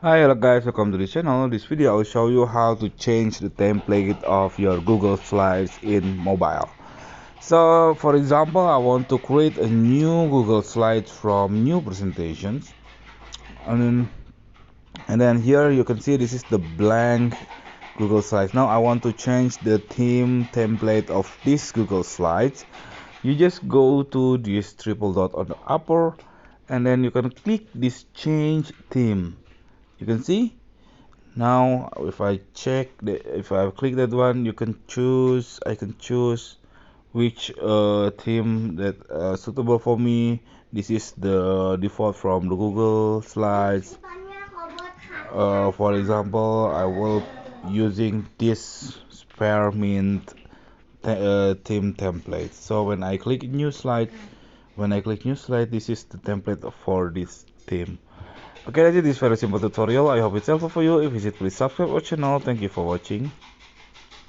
Hi, hello guys, welcome to the channel. This video I will show you how to change the template of your Google Slides in mobile. So for example, I want to create a new Google Slides from new presentations, and then here you can see this is the blank Google Slides. Now I want to change the theme template of this Google Slides. You just go to this triple dot on the upper, and then you can click this change theme. You can see now if if I click that one, you can choose I can choose which theme that suitable for me. This is the default from the Google Slides. For example, I will using this spearmint theme template. So when I click new slide, this is the template for this theme. Okay, that's it. This is very simple tutorial. I hope it's helpful for you. If it's, please subscribe our channel. Thank you for watching.